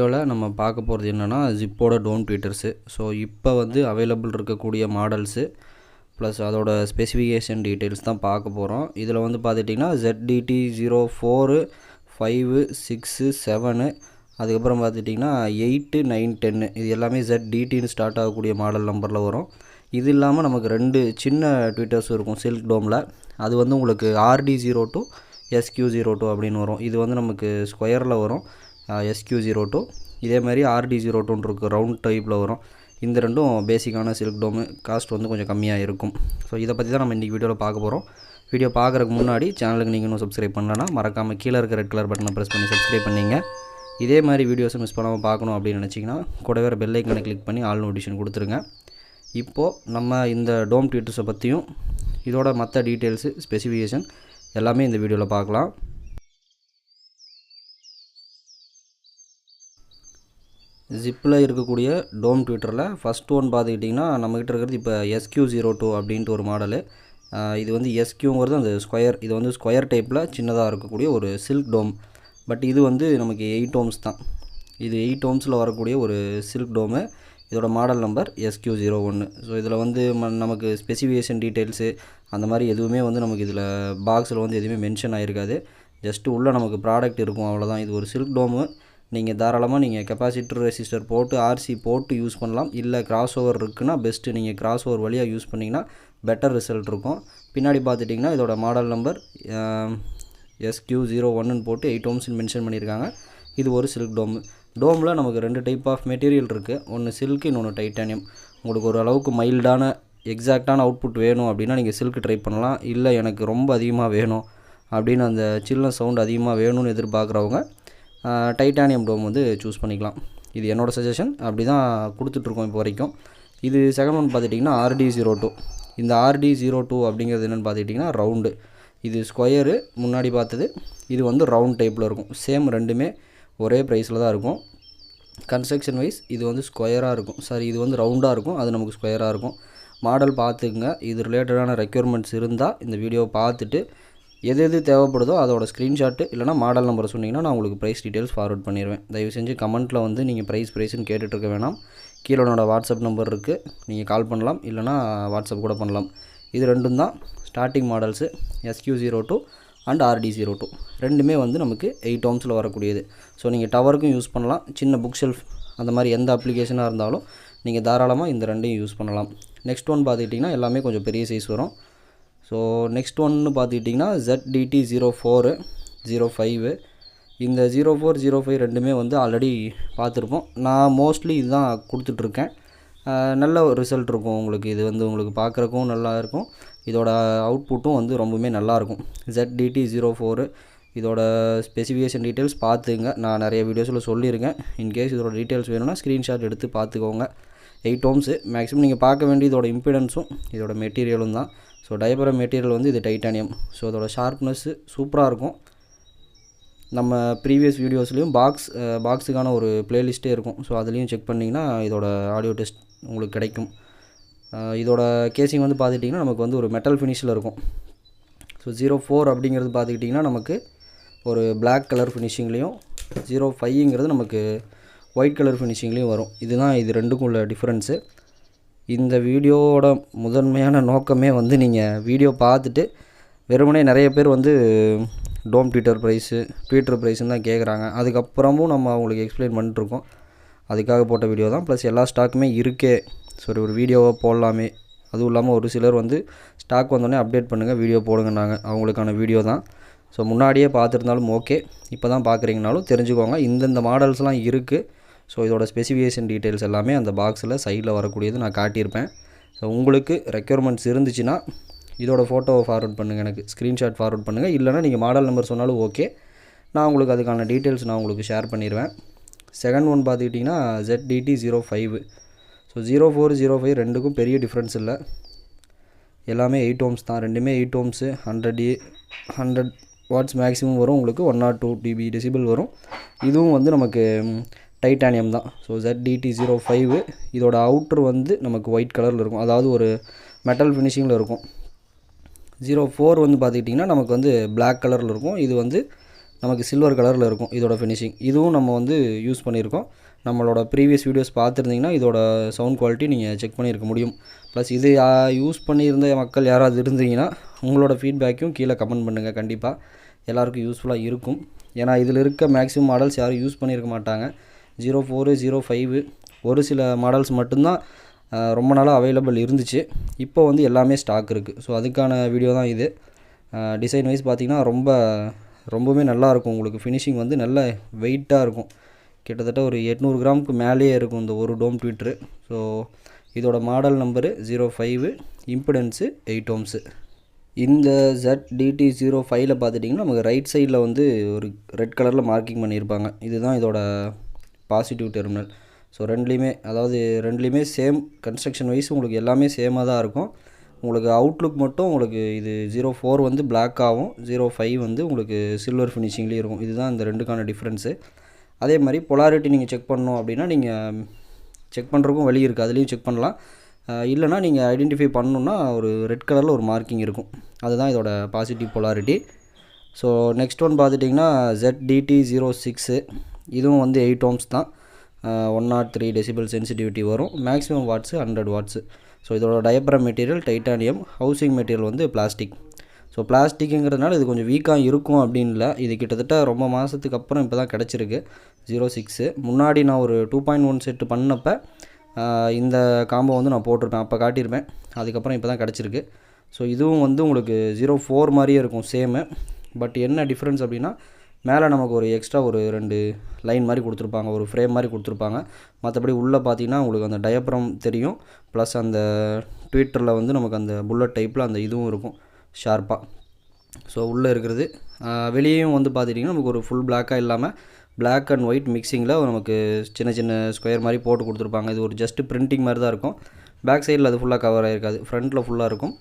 வீடியோவில் நம்ம பார்க்க போகிறது என்னென்னா ஜிப்போட டோம் ட்வீட்டர்ஸு. ஸோ இப்போ வந்து அவைலபிள் இருக்கக்கூடிய மாடல்ஸு ப்ளஸ் அதோட ஸ்பெசிஃபிகேஷன் டீட்டெயில்ஸ் தான் பார்க்க போகிறோம். இதில் வந்து பார்த்துட்டிங்கன்னா ZDT04 5 6 7 அதுக்கப்புறம் பார்த்துட்டிங்கன்னா 8 9 10 இது எல்லாமே ZDTன்னு ஸ்டார்ட் ஆகக்கூடிய மாடல் நம்பரில் வரும். இது இல்லாமல் நமக்கு 2 சின்ன ட்வீட்டர்ஸ் இருக்கும் சில்க் டோமில். அது வந்து உங்களுக்கு RD02 SQ02 அப்படின்னு வரும். இது வந்து நமக்கு ஸ்கொயரில் வரும் SQ02. இதே மாதிரி RD02 இருக்குது ரவுண்ட் டைப்பில் வரும். இந்த ரெண்டும் பேசிக்கான சில்க் டோமு. காஸ்ட் வந்து கொஞ்சம் கம்மியாக இருக்கும். ஸோ இதை பற்றி தான் நம்ம இன்றைக்கி வீடியோவில் பார்க்க போகிறோம். வீடியோ பார்க்குறதுக்கு முன்னாடி சேனலுக்கு நீங்கள் இன்னும் சப்ஸ்கிரைப் பண்ணலன்னா மறக்காமல் கீழே இருக்க ரெட் கலர் பட்டனை ப்ரெஸ் பண்ணி சப்ஸ்கிரைப் பண்ணிங்க. இதே மாதிரி வீடியோஸை மிஸ் பண்ணாமல் பார்க்கணும் அப்படின்னு நினச்சிங்கன்னா கூட வேறு பெல் ஐக்கனை கிளிக் பண்ணி ஆல் நோட்டிஃபிகேஷன் கொடுத்துருங்க. இப்போது நம்ம இந்த டோம் ட்வீட்டர்ஸை பற்றியும் இதோட மற்ற டீட்டெயில்ஸு ஸ்பெசிஃபிகேஷன் எல்லாமே இந்த வீடியோவில் பார்க்கலாம். ஜிப்பில் இருக்கக்கூடிய டோம் ட்வீட்டரில் ஃபஸ்ட் ஒன் பார்த்துக்கிட்டிங்கன்னா நம்மக்கிட்ட இருக்கிறது இப்போ SQ02 அப்படின்ட்டு ஒரு மாடலு. இது வந்து SQங்கிறது அந்த ஸ்கொயர், இது வந்து ஸ்கொயர் டைப்பில் சின்னதாக இருக்கக்கூடிய ஒரு சில்க் டோம். பட் இது வந்து நமக்கு 8 ohms தான். இது 8 ohmஸில் வரக்கூடிய ஒரு சில்க் டோமு. இதோட மாடல் நம்பர் SQ01. ஸோ இதில் வந்து நமக்கு ஸ்பெசிஃபிகேஷன் டீட்டெயில்ஸு அந்த மாதிரி எதுவுமே வந்து நமக்கு இதில் பாக்ஸில் வந்து எதுவுமே மென்ஷன் ஆகிருக்காது. ஜஸ்ட்டு உள்ளே நமக்கு ப்ராடக்ட் இருக்கும், அவ்வளோதான். இது ஒரு சில்க் டோமு. நீங்கள் தாராளமாக நீங்கள் கெப்பாசிட்டர் ரெசிஸ்டர் போட்டு RC போட்டு யூஸ் பண்ணலாம். இல்லை கிராஸ் ஓவர் இருக்குன்னா பெஸ்ட்டு. நீங்கள் கிராஸ் ஓவர் வழியாக யூஸ் பண்ணிங்கன்னா பெட்டர் ரிசல்ட் இருக்கும். பின்னாடி பார்த்துட்டிங்கன்னா இதோட மாடல் நம்பர் SQ01ன்னு போட்டு 8 ohmsன்னு மென்ஷன் பண்ணியிருக்காங்க. இது ஒரு சில்க் டோமு. டோமில் நமக்கு 2 டைப் ஆஃப் மெட்டீரியல் இருக்குது. ஒன்று சில்க், இன்னொன்று டைட்டானியம். உங்களுக்கு ஒரு அளவுக்கு மைல்டான எக்ஸாக்டான அவுட்புட் வேணும் அப்படின்னா நீங்கள் சில்க் ட்ரை பண்ணலாம். இல்லை எனக்கு ரொம்ப அதிகமாக வேணும் அப்படின்னு அந்த சில்னஸ் சவுண்ட் அதிகமாக வேணும்னு எதிர்பார்க்குறவங்க டைட்டானியம் டோம் வந்து சூஸ் பண்ணிக்கலாம். இது என்னோடய சஜஷன். அப்படி தான் கொடுத்துட்ருக்கோம் இப்போ வரைக்கும். இது செகண்ட் ஒன் பார்த்துட்டிங்கன்னா RD02. இந்த RD02 அப்படிங்கிறது என்னென்னு பார்த்துக்கிட்டிங்கன்னா ரவுண்டு. இது ஸ்கொயரு முன்னாடி பார்த்தது. இது வந்து ரவுண்ட் டைப்பில் இருக்கும். சேம் ரெண்டுமே ஒரே ப்ரைஸில் தான் இருக்கும். கன்ஸ்ட்ரக்ஷன் வைஸ் இது வந்து ஸ்கொயராக இருக்கும். சாரி, இது வந்து ரவுண்டாக இருக்கும், அது நமக்கு ஸ்கொயராக இருக்கும். மாடல் பார்த்துக்குங்க. இது ரிலேட்டடான ரெக்யர்மெண்ட்ஸ் இருந்தால் இந்த வீடியோவை பார்த்துட்டு எது தேவைப்படுதோ அதோட ஸ்க்ரீன்ஷாட்டு இல்லைனா மாடல் நம்பரை சொன்னிங்கன்னா நான் உங்களுக்கு ப்ரைஸ் டீட்டெயில்ஸ் ஃபார்வர்ட் பண்ணிடுவேன். தயவு செஞ்சு கமெண்ட்டில் வந்து நீங்கள் ப்ரைஸ்ன்னு கேட்டுட்ருக்க வேணாம். கீழே என்னோடய வாட்ஸ்அப் நம்பர் இருக்குது, நீங்கள் கால் பண்ணலாம், இல்லைனா வாட்ஸ்அப் கூட பண்ணலாம். இது ரெண்டும் தான் starting models. SQ02 and RD02 ரெண்டுமே வந்து நமக்கு 8 ohmஸில் வரக்கூடியது. ஸோ நீங்கள் டவருக்கும் யூஸ் பண்ணலாம். சின்ன புக் ஷெல்ஃப் அந்த மாதிரி எந்த அப்ளிகேஷனாக இருந்தாலும் நீங்கள் தாராளமாக இந்த ரெண்டையும் யூஸ் பண்ணலாம். நெக்ஸ்ட் ஒன் பார்த்துக்கிட்டிங்கன்னா எல்லாமே கொஞ்சம் பெரிய சைஸ் வரும். ஸோ நெக்ஸ்ட் ஒன்று பார்த்துக்கிட்டிங்கன்னா ZDT04 05. இந்த 04 05 ரெண்டுமே வந்து ஆல்ரெடி பார்த்துருப்போம். நான் மோஸ்ட்லி இதுதான் கொடுத்துட்ருக்கேன். நல்ல ஒரு ரிசல்ட் இருக்கும் உங்களுக்கு. இது வந்து உங்களுக்கு பார்க்குறக்கும் நல்லா இருக்கும். இதோட அவுட்புட்டும் வந்து ரொம்பவுமே நல்லாயிருக்கும். ZDT04 இதோட ஸ்பெசிஃபிகேஷன் டீட்டெயில்ஸ் பார்த்துங்க. நான் நிறைய வீடியோஸில் சொல்லியிருக்கேன். இன்கேஸ் இதோட டீட்டெயில்ஸ் வேணும்னா ஸ்க்ரீன்ஷாட் எடுத்து பார்த்துக்கோங்க. 8 ohms மேக்ஸிமம் நீங்கள் பார்க்க வேண்டிய இதோட இம்பிடன்ஸும் இதோட மெட்டீரியலும் தான். ஸோ டைபரம் மெட்டீரியல் வந்து இது டைட்டானியம். ஸோ அதோட ஷார்ப்னஸ்ஸு சூப்பராக இருக்கும். நம்ம ப்ரீவியஸ் வீடியோஸ்லேயும் பாக்ஸுக்கான ஒரு ப்ளேலிஸ்ட்டே இருக்கும். ஸோ அதுலேயும் செக் பண்ணிங்கன்னா இதோட ஆடியோ டெஸ்ட் உங்களுக்கு கிடைக்கும். இதோட கேசிங் வந்து பார்த்துட்டிங்கன்னா நமக்கு வந்து ஒரு மெட்டல் ஃபினிஷில் இருக்கும். ஸோ 04 அப்படிங்கிறது பார்த்துக்கிட்டிங்கன்னா நமக்கு ஒரு பிளாக் கலர் ஃபினிஷிங்லேயும், 05ங்கிறது நமக்கு ஒயிட் கலர் ஃபினிஷிங்லேயும் வரும். இதுதான் இது ரெண்டுக்கும் உள்ள டிஃப்ரென்ஸு. இந்த வீடியோவோட முதன்மையான நோக்கமே வந்து நீங்கள் வீடியோ பார்த்துட்டு வெறுமனே நிறைய பேர் வந்து டோம் ட்வீட்டர் ப்ரைஸுன்னு தான் கேட்குறாங்க. அதுக்கப்புறமும் நம்ம அவங்களுக்கு எக்ஸ்பிளைன் பண்ணிட்டுருக்கோம். அதுக்காக போட்ட வீடியோ தான். ப்ளஸ் எல்லா ஸ்டாக்குமே இருக்கே. சரி, ஒரு வீடியோவை போடலாமே. அதுவும் இல்லாமல் ஒரு சிலர் வந்து ஸ்டாக் வந்தோடனே அப்டேட் பண்ணுங்கள், வீடியோ போடுங்கன்னாங்க. அவங்களுக்கான வீடியோ தான். ஸோ முன்னாடியே பார்த்துருந்தாலும் ஓகே, இப்போ தான் பார்க்குறீங்கனாலும் தெரிஞ்சுக்கோங்க இந்தந்த மாடல்ஸ்லாம் இருக்குது. ஸோ இதோட ஸ்பெசிஃபிகேஷன் டீட்டெயில்ஸ் எல்லாமே அந்த பாக்ஸில் சைடில் வரக்கூடியது நான் காட்டியிருப்பேன். ஸோ உங்களுக்கு ரெக்யர்மெண்ட்ஸ் இருந்துச்சுன்னா இதோட ஃபோட்டோவை ஃபார்வர்ட் பண்ணுங்கள், எனக்கு ஸ்க்ரீன்ஷாட் ஃபார்வர்ட் பண்ணுங்கள். இல்லைனா நீங்கள் மாடல் நம்பர் சொன்னாலும் ஓகே, நான் உங்களுக்கு அதுக்கான டீட்டெயில்ஸ் நான் உங்களுக்கு ஷேர் பண்ணிடுவேன். செகண்ட் ஒன் பார்த்துக்கிட்டிங்கன்னா ZDT05. ஸோ 04 05 ரெண்டுக்கும் பெரிய டிஃப்ரென்ஸ் இல்லை. எல்லாமே 8 ohms தான். ரெண்டுமே 8 ohms 100 watts மேக்ஸிமம் வரும். உங்களுக்கு 102 dB டெசிபிள் வரும். இதுவும் வந்து நமக்கு டைட்டானியம் தான். ஸோ ZDT05 இதோட அவுட்ரு வந்து நமக்கு ஒயிட் கலரில் இருக்கும், அதாவது ஒரு மெட்டல் ஃபினிஷிங்கில் இருக்கும். 04 வந்து பார்த்துக்கிட்டிங்கன்னா நமக்கு வந்து பிளாக் கலரில் இருக்கும். இது வந்து நமக்கு சில்வர் கலரில் இருக்கும் இதோட ஃபினிஷிங். இதுவும் நம்ம வந்து யூஸ் பண்ணியிருக்கோம். நம்மளோட ப்ரீவியஸ் வீடியோஸ் பார்த்துருந்தீங்கன்னா இதோட சவுண்ட் குவாலிட்டி நீங்கள் செக் பண்ணியிருக்க முடியும். ப்ளஸ் இது யூஸ் பண்ணியிருந்த மக்கள் யாராவது இருந்தீங்கன்னா உங்களோட ஃபீட்பேக்கும் கீழே கமெண்ட் பண்ணுங்கள். கண்டிப்பாக எல்லாருக்கும் யூஸ்ஃபுல்லாக இருக்கும். ஏன்னா இதில் இருக்க மேக்ஸிமம் மாடல்ஸ் யாரும் யூஸ் பண்ணியிருக்க மாட்டாங்க. 04, 05 ஒரு சில மாடல்ஸ் மட்டும்தான் ரொம்ப நாளாக அவைலபிள் இருந்துச்சு. இப்போ வந்து எல்லாமே ஸ்டாக் இருக்குது. ஸோ அதுக்கான வீடியோ தான் இது. டிசைன் வைஸ் பார்த்திங்கன்னா ரொம்பவே நல்லாயிருக்கும். உங்களுக்கு ஃபினிஷிங் வந்து நல்ல வெயிட்டாக இருக்கும். கிட்டத்தட்ட ஒரு 800 கிராமுக்கு மேலேயே இருக்கும் இந்த ஒரு டோம் ட்வீட்டரு. ஸோ இதோட மாடல் நம்பரு 05, இம்பிடன்ஸு 8 ohms. இந்த ZDT05ல் பார்த்துட்டிங்கன்னா நமக்கு ரைட் சைடில் வந்து ஒரு ரெட் கலரில் மார்க்கிங் பண்ணியிருப்பாங்க. இதுதான் இதோட பாசிட்டிவ் டெர்மினல். ஸோ ரெண்டுலேயுமே சேம் கன்ஸ்ட்ரக்ஷன் வைஸ் உங்களுக்கு எல்லாமே சேமாக தான் இருக்கும். உங்களுக்கு அவுட்லுக் மட்டும் உங்களுக்கு இது 04 வந்து பிளாக்காகவும் 05 வந்து உங்களுக்கு சில்வர் ஃபினிஷிங்லேயும் இருக்கும். இதுதான் இந்த ரெண்டுக்கான டிஃப்ரென்ஸு. அதே மாதிரி பொலாரிட்டி நீங்கள் செக் பண்ணணும் அப்படின்னா நீங்கள் செக் பண்ணுறதுக்கும் வழி இருக்குது. அதுலேயும் செக் பண்ணலாம். இல்லைனா நீங்கள் ஐடென்டிஃபை பண்ணணுன்னா ஒரு ரெட் கலரில் ஒரு மார்க்கிங் இருக்கும். அதுதான் இதோட positive polarity. So next one பார்த்துட்டிங்கன்னா ZDT06. இதுவும் வந்து 8 ohms தான். 103 டெசிபல் சென்சிட்டிவிட்டி வரும். Maximum watts 100 watts. ஸோ இதோட diaphragm material titanium. Housing material வந்து பிளாஸ்டிக். ஸோ பிளாஸ்டிக்குங்கிறதுனால இது கொஞ்சம் வீக்காக இருக்கும் அப்படின்னு இல்லை. இது கிட்டத்தட்ட ரொம்ப மாதத்துக்கு அப்புறம் இப்போ தான் கிடச்சிருக்கு 06. முன்னாடி நான் ஒரு 2.1 செட்டு பண்ணப்போ இந்த காம்போ வந்து நான் போட்டிருப்பேன், அப்போ காட்டியிருப்பேன். அதுக்கப்புறம் இப்போ தான் கிடச்சிருக்கு. ஸோ இதுவும் வந்து உங்களுக்கு 04 மாதிரியே இருக்கும் சேமு. பட் என்ன டிஃப்ரென்ஸ் அப்படின்னா மேலே நமக்கு ஒரு எக்ஸ்ட்ரா ஒரு 2 லைன் மாதிரி கொடுத்துருப்பாங்க, ஒரு ஃப்ரேம் மாதிரி கொடுத்துருப்பாங்க. மற்றபடி உள்ளே பார்த்தீங்கன்னா உங்களுக்கு அந்த டயப்ரம் தெரியும். ப்ளஸ் அந்த ட்வீட்டரில் வந்து நமக்கு அந்த புல்லட் டைப்பில் அந்த இதுவும் இருக்கும் ஷார்ப்பாக. ஸோ உள்ளே இருக்கிறது வெளியேயும் வந்து பார்த்துட்டிங்கன்னா நமக்கு ஒரு ஃபுல் பிளாக்காக இல்லாமல் பிளாக் அண்ட் ஒயிட் மிக்சிங்கில் நமக்கு சின்ன சின்ன ஸ்கொயர் மாதிரி போட்டு கொடுத்துருப்பாங்க. இது ஒரு ஜஸ்ட்டு பிரிண்டிங் மாதிரி தான் இருக்கும். பேக் சைடில் அது ஃபுல்லாக கவர் ஆகிருக்காது, ஃப்ரண்ட்டில் ஃபுல்லாக இருக்கும்.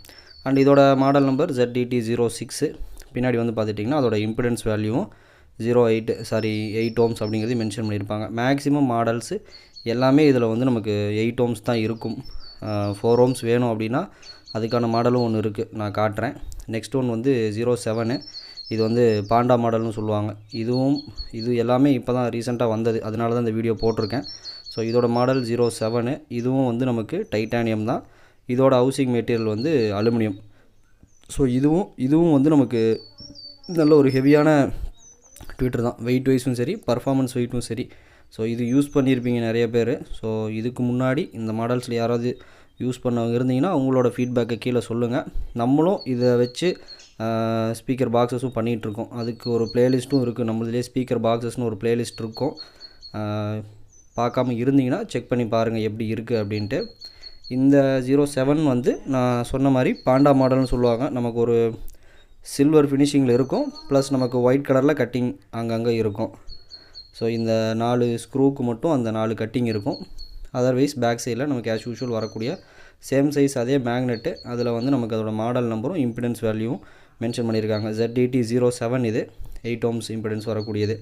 அண்ட் இதோட மாடல் நம்பர் ZDT06. பின்னாடி வந்து பார்த்துட்டிங்கன்னா அதோட இம்பிடன்ஸ் வேல்யூவும் 8 ohms அப்படிங்கிறது மென்ஷன் பண்ணியிருப்பாங்க. மேக்ஸிமம் மாடல்ஸு எல்லாமே இதில் வந்து நமக்கு 8 ohms தான் இருக்கும். 4 ohms வேணும் அப்படின்னா அதுக்கான மாடலும் ஒன்று இருக்குது, நான் காட்டுறேன். நெக்ஸ்ட் ஒன் வந்து 07. இது வந்து பாண்டா மாடல்னு சொல்லுவாங்க. இது எல்லாமே இப்போ தான் ரீசெண்டாக வந்தது, அதனால தான் இந்த வீடியோ போட்டிருக்கேன். ஸோ இதோட மாடல் 07. இதுவும் வந்து நமக்கு டைட்டானியம் தான். இதோட ஹவுசிங் மெட்டீரியல் வந்து அலுமினியம். ஸோ இதுவும் வந்து நமக்கு நல்ல ஒரு ஹெவியான ட்வீட்டர் தான். வெயிட் வைஸும் சரி, பர்ஃபார்மன்ஸ் வெயிட்டும் சரி. ஸோ இது யூஸ் பண்ணியிருப்பீங்க நிறைய பேர். ஸோ இதுக்கு முன்னாடி இந்த மாடல்ஸில் யாராவது யூஸ் பண்ணவங்க இருந்தீங்கன்னா அவங்களோட ஃபீட்பேக்கை கீழே சொல்லுங்கள். நம்மளும் இதை வச்சு ஸ்பீக்கர் பாக்ஸஸும் பண்ணிகிட்ருக்கோம். அதுக்கு ஒரு ப்ளேலிஸ்ட்டும் இருக்குது. நம்மளதுலேயே ஸ்பீக்கர் பாக்ஸஸ்னு ஒரு ப்ளேலிஸ்ட் இருக்கும். பார்க்காம இருந்தீங்கன்னா செக் பண்ணி பாருங்கள் எப்படி இருக்குது அப்படின்ட்டு. இந்த 07 வந்து நான் சொன்ன மாதிரி பாண்டா மாடல்னு சொல்லுவாங்க. நமக்கு ஒரு சில்வர் ஃபினிஷிங்கில் இருக்கும். ப்ளஸ் நமக்கு ஒயிட் கலரில் கட்டிங் அங்கங்கே இருக்கும். ஸோ இந்த 4 ஸ்க்ரூவுக்கு மட்டும் அந்த 4 கட்டிங் இருக்கும். அதர்வைஸ் பேக் சைடில் நமக்கு ஆஸ் யூஷுவல் வரக்கூடிய சேம் சைஸ் அதே மேக்னெட்டு. அதில் வந்து நமக்கு அதோட மாடல் நம்பரும் இம்பிடன்ஸ் வேல்யூவும் மென்ஷன் பண்ணியிருக்காங்க. ZDT07 இது 8 ohms இம்பிடன்ஸ் வரக்கூடியது.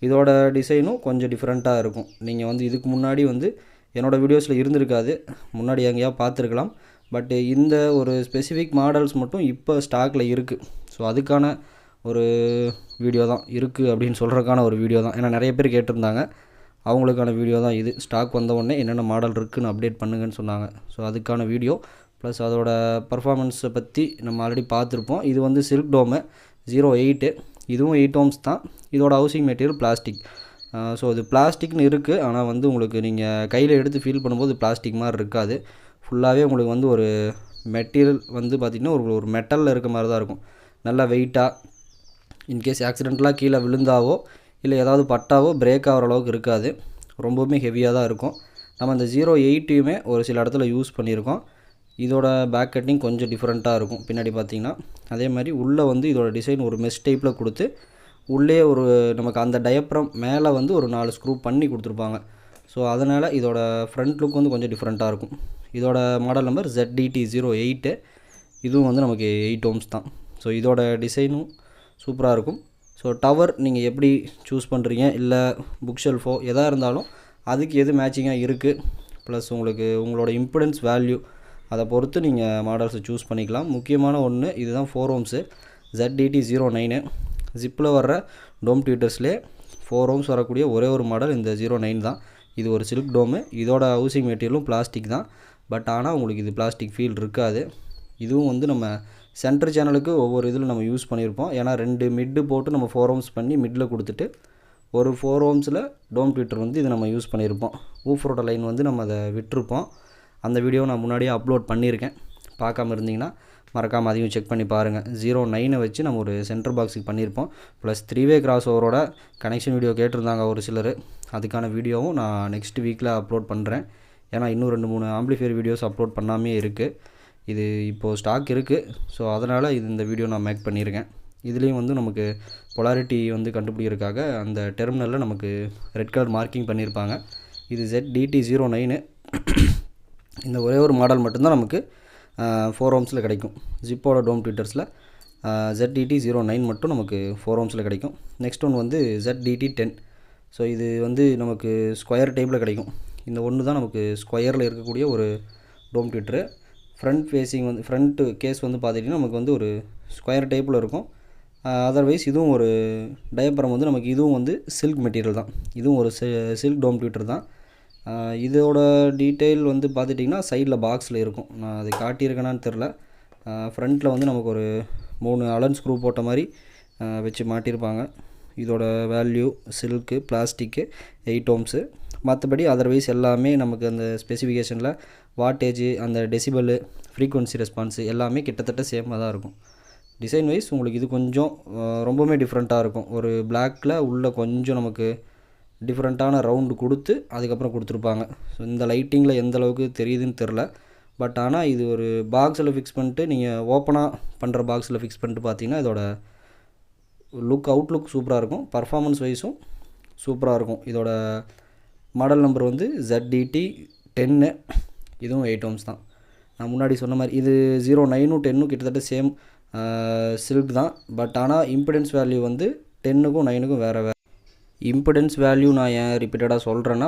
இதோட டிசைனும் கொஞ்சம் டிஃப்ரெண்ட்டாக இருக்கும். நீங்கள் வந்து இதுக்கு முன்னாடி வந்து என்னோடய வீடியோஸில் இருந்திருக்காது, முன்னாடி எங்கேயா பார்த்துருக்கலாம். பட் இந்த ஒரு ஸ்பெசிஃபிக் மாடல்ஸ் மட்டும் இப்போ ஸ்டாக்கில் இருக்குது. ஸோ அதுக்கான ஒரு வீடியோ தான் இருக்குது அப்படின்னு சொல்கிறதுக்கான ஒரு வீடியோ தான். ஏன்னா நிறைய பேர் கேட்டிருந்தாங்க, அவங்களுக்கான வீடியோ தான் இது. ஸ்டாக் வந்த உடனே என்னென்ன மாடல் இருக்குதுன்னு அப்டேட் பண்ணுங்கன்னு சொன்னாங்க. ஸோ அதுக்கான வீடியோ ப்ளஸ் அதோட பர்ஃபார்மன்ஸை பற்றி நம்ம ஆல்ரெடி பார்த்துருப்போம். இது வந்து சில்க் டோமு 08. இதுவும் 8 ohms தான். இதோட ஹவுசிங் மெட்டீரியல் பிளாஸ்டிக். ஸோ இது பிளாஸ்டிக்னு இருக்குது, ஆனால் வந்து உங்களுக்கு நீங்கள் கையில் எடுத்து ஃபீல் பண்ணும்போது பிளாஸ்டிக் மாதிரி இருக்காது. ஃபுல்லாகவே உங்களுக்கு வந்து ஒரு மெட்டீரியல் வந்து பார்த்திங்கன்னா ஒரு மெட்டலில் இருக்க மாதிரி தான் இருக்கும். நல்லா வெயிட்டாக, இன்கேஸ் ஆக்சிடெண்ட்லாம் கீழே விழுந்தாவோ இல்லை ஏதாவது பட்டாவோ பிரேக் ஆகிற அளவுக்கு இருக்காது. ரொம்பவுமே ஹெவியாக தான் இருக்கும். நம்ம இந்த 08யுமே ஒரு சில இடத்துல யூஸ் பண்ணியிருக்கோம். இதோட பேக் கட்டிங் கொஞ்சம் டிஃப்ரெண்ட்டாக இருக்கும் பின்னாடி பார்த்திங்கன்னா. அதே மாதிரி உள்ளே வந்து இதோட டிசைன் ஒரு மெஷ் டைப்பில் கொடுத்து உள்ளே ஒரு நமக்கு அந்த டயப்ரம் மேலே வந்து ஒரு 4 ஸ்க்ரூ பண்ணி கொடுத்துருப்பாங்க. ஸோ அதனால் இதோட ஃப்ரண்ட் லுக் வந்து கொஞ்சம் டிஃப்ரெண்ட்டாக இருக்கும். இதோட மாடல் நம்பர் ZDT08. இதுவும் வந்து நமக்கு 8 ohms தான். ஸோ இதோட டிசைனும் சூப்பராக இருக்கும். ஸோ டவர் நீங்கள் எப்படி சூஸ் பண்ணுறீங்க, இல்லை புக் ஷெல்ஃபோ எதாக இருந்தாலும் அதுக்கு எது மேட்சிங்காக இருக்குது, ப்ளஸ் உங்களோட இம்பிடன்ஸ் வேல்யூ அதை பொறுத்து நீங்கள் மாடல்ஸை சூஸ் பண்ணிக்கலாம். முக்கியமான ஒன்று இதுதான் 4 ohms ZDT09. ஜிப்பில் வர்ற டோம் ட்வீட்டர்ஸ்லேயே 4 ohms வரக்கூடிய ஒரே ஒரு மாடல் இந்த 09 தான். இது ஒரு சில்க் டோமு. இதோட ஹவுசிங் மெட்டீரியலும் பிளாஸ்டிக் தான். பட் ஆனால் உங்களுக்கு இது பிளாஸ்டிக் ஃபீல் இருக்காது. இதுவும் வந்து நம்ம சென்டர் சேனலுக்கு ஒவ்வொரு இதில் நம்ம யூஸ் பண்ணியிருப்போம். ஏன்னா 2 மிட்டு போட்டு நம்ம 4 ohms பண்ணி மிட்டில் கொடுத்துட்டு ஒரு 4 ohmஸில் டோம் ட்வீட்டர் வந்து இதை நம்ம யூஸ் பண்ணியிருப்போம். ஊஃபரோட லைன் வந்து நம்ம அதை விட்டுருப்போம். அந்த வீடியோவை நான் முன்னாடியே அப்லோட் பண்ணியிருக்கேன். பார்க்காம இருந்தீங்கன்னா மறக்காமல் அதையும் செக் பண்ணி பாருங்கள். 09 வச்சு நம்ம ஒரு சென்டர் பாக்ஸுக்கு பண்ணியிருப்போம். ப்ளஸ் 3-வே கிராஸ் ஓவரோட கனெக்ஷன் வீடியோ கேட்டிருந்தாங்க ஒரு சிலர். அதுக்கான வீடியோவும் நான் நெக்ஸ்ட் வீக்கில் அப்லோட் பண்ணுறேன். ஏன்னா இன்னும் 2-3 ஆம்பிளிஃபையர் வீடியோஸ் அப்லோட் பண்ணாமே இருக்குது. இது இப்போது ஸ்டாக் இருக்குது. ஸோ அதனால் இந்த வீடியோ நான் மேக் பண்ணியிருக்கேன். இதுலேயும் வந்து நமக்கு பொலாரிட்டி வந்து கண்டுபிடிக்கிறதுக்காக அந்த டெர்மினலில் நமக்கு ரெட் கலர் மார்க்கிங் பண்ணியிருப்பாங்க. இது ZDT09. இந்த ஒரே ஒரு மாடல் மட்டும்தான் நமக்கு 4 ohmஸில் கிடைக்கும். ஜிப்போட டோம் ட்வீட்டர்ஸில் ZDT09 மட்டும் நமக்கு 4 ohmஸில் கிடைக்கும். நெக்ஸ்ட் ஒன் வந்து ZDT10. ஸோ இது வந்து நமக்கு ஸ்கொயர் டைப்பில் கிடைக்கும். இந்த ஒன்று தான் நமக்கு ஸ்கொயரில் இருக்கக்கூடிய ஒரு டோம் ட்வீட்டரு. ஃப்ரண்ட் ஃபேஸிங் வந்து ஃப்ரண்ட்டு கேஸ் வந்து பார்த்துட்டிங்கன்னா நமக்கு வந்து ஒரு ஸ்கொயர் டைப்பில் இருக்கும். அதர்வைஸ் இதுவும் ஒரு டயப்ரம் வந்து நமக்கு இதுவும் வந்து சில்க் மெட்டீரியல் தான். இதுவும் ஒரு சில்க் டோம் ட்வீட்டர் தான். இதோட டீட்டெயில் வந்து பார்த்துட்டிங்கன்னா சைடில் பாக்ஸில் இருக்கும். நான் அது காட்டியிருக்கேனான்னு தெரில. ஃப்ரண்ட்டில் வந்து நமக்கு ஒரு 3 அலன் ஸ்க்ரூ போட்ட மாதிரி வச்சு மாட்டியிருப்பாங்க. இதோட வேல்யூ சில்க்கு, பிளாஸ்டிக்கு, 8 ohms. மற்றபடி அதர்வைஸ் எல்லாமே நமக்கு அந்த ஸ்பெசிஃபிகேஷனில் வாட்டேஜு, அந்த டெசிபலு, ஃப்ரீக்வன்சி ரெஸ்பான்ஸு எல்லாமே கிட்டத்தட்ட சேமாக தான் இருக்கும். டிசைன் வைஸ் உங்களுக்கு இது கொஞ்சம் ரொம்பவுமே டிஃப்ரெண்ட்டாக இருக்கும். ஒரு பிளாக்கில் உள்ளே கொஞ்சம் நமக்கு டிஃப்ரெண்ட்டான ரவுண்டு கொடுத்து அதுக்கப்புறம் கொடுத்துருப்பாங்க. ஸோ இந்த லைட்டிங்கில் எந்த அளவுக்கு தெரியுதுன்னு தெரில. பட் ஆனால் இது ஒரு பாக்ஸில் ஃபிக்ஸ் பண்ணிட்டு நீங்கள் ஓப்பனாக பண்ணுற பாக்ஸில் ஃபிக்ஸ் பண்ணிட்டு பார்த்தீங்கன்னா இதோட அவுட்லுக் சூப்பராக இருக்கும். பர்ஃபார்மன்ஸ் வைஸும் சூப்பராக இருக்கும். இதோட மாடல் நம்பர் வந்து ZDT10. இதுவும் 8 ohms தான். நான் முன்னாடி சொன்ன மாதிரி இது 09ம் 10ம் கிட்டத்தட்ட சேம் சில்க் தான். பட் ஆனால் இம்பிடன்ஸ் வேல்யூ வந்து 10க்கும் 9க்கும் வேறு. இம்பிடன்ஸ் வேல்யூ நான் ஏன் ரிப்பீட்டடாக சொல்கிறேன்னா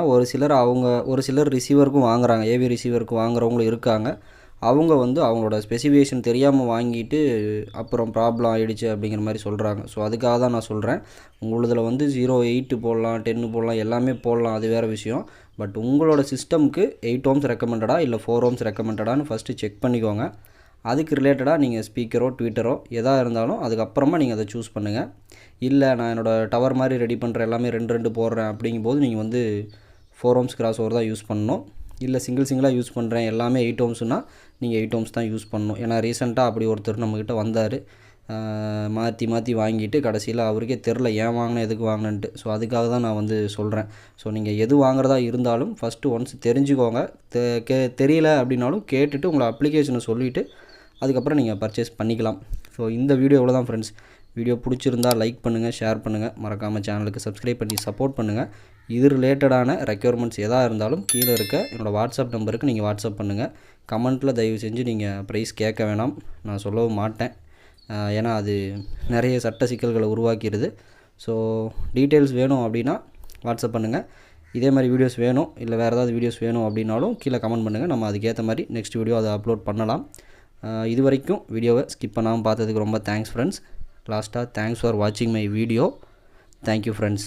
ஒரு சிலர் ரிசீவருக்கும் வாங்குறாங்க, ஏவி ரிசீவருக்கு வாங்குறவங்களும் இருக்காங்க. அவங்க வந்து அவங்களோட ஸ்பெசிஃபிகேஷன் தெரியாமல் வாங்கிட்டு அப்புறம் ப்ராப்ளம் ஆகிடுச்சு அப்படிங்கிற மாதிரி சொல்கிறாங்க. ஸோ அதுக்காக தான் நான் சொல்கிறேன். உங்களதில் வந்து 08 போடலாம், 10 போடலாம், எல்லாமே போடலாம், அது வேறு விஷயம். பட் உங்களோட சிஸ்டமுக்கு 8 ohms ரெக்கமெண்டடா இல்லை 4 ohms ரெக்கமெண்டடான்னு ஃபஸ்ட்டு செக் பண்ணிக்கோங்க. அதுக்கு ரிலேட்டடாக நீங்கள் ஸ்பீக்கரோ ட்வீட்டரோ எதாக இருந்தாலும் அதுக்கப்புறமா நீங்கள் அதை சூஸ் பண்ணுங்கள். இல்லை நான் என்னோடய டவர் மாதிரி ரெடி பண்ணுற எல்லாமே 2 போடுறேன் அப்படிங்கும்போது நீங்கள் வந்து 4 ohms கிராஸ் ஓவர் தான் யூஸ் பண்ணணும். இல்லை சிங்கிளாக யூஸ் பண்ணுறேன் எல்லாமே 8 ohmsனா நீங்கள் 8 ohms தான் யூஸ் பண்ணணும். ஏன்னா ரீசெண்டாக அப்படி ஒருத்தர் நம்மக்கிட்ட வந்தார். மாற்றி வாங்கிட்டு கடைசியில் அவருக்கே தெரில ஏன் வாங்கினேன் எதுக்கு வாங்கினேன்ட்டு. ஸோ அதுக்காக தான் நான் வந்து சொல்கிறேன். ஸோ நீங்கள் எது வாங்குறதா இருந்தாலும் ஃபஸ்ட்டு ஒன்ஸ் தெரிஞ்சுக்கோங்க. தெரியல அப்படின்னாலும் கேட்டுட்டு உங்களை அப்ளிகேஷனை சொல்லிவிட்டு அதுக்கப்புறம் நீங்கள் பர்ச்சேஸ் பண்ணிக்கலாம். ஸோ இந்த வீடியோ எவ்வளோ தான் ஃப்ரெண்ட்ஸ். வீடியோ பிடிச்சிருந்தால் லைக் பண்ணுங்கள், ஷேர் பண்ணுங்கள், மறக்காமல் சேனலுக்கு சப்ஸ்கிரைப் பண்ணி சப்போர்ட் பண்ணுங்கள். இது ரிலேட்டடான ரெக்யர்மெண்ட்ஸ் எதாக இருந்தாலும் கீழே இருக்க என்னோடய வாட்ஸ்அப் நம்பருக்கு நீங்கள் வாட்ஸ்அப் பண்ணுங்கள். கமெண்ட்டில் தயவு செஞ்சு நீங்கள் ப்ரைஸ் கேட்க வேணாம், நான் சொல்லவும் மாட்டேன். ஏன்னா அது நிறைய சட்ட சிக்கல்களை உருவாக்கிடுது. ஸோ டீட்டெயில்ஸ் வேணும் அப்படின்னா வாட்ஸ்அப் பண்ணுங்கள். இதே மாதிரி வீடியோஸ் வேணும் இல்லை வேறு ஏதாவது வீடியோஸ் வேணும் அப்படின்னாலும் கீழே கமெண்ட் பண்ணுங்கள். நம்ம அதுக்கேற்ற மாதிரி நெக்ஸ்ட் வீடியோ அதை அப்லோட் பண்ணலாம். இது வரைக்கும் வீடியோவை ஸ்கிப் பண்ணாமல் பார்த்ததுக்கு ரொம்ப தேங்க்ஸ் ஃப்ரெண்ட்ஸ். லாஸ்ட்டாக தேங்க்ஸ் ஃபார் வாட்சிங் மை வீடியோ. Thank you friends.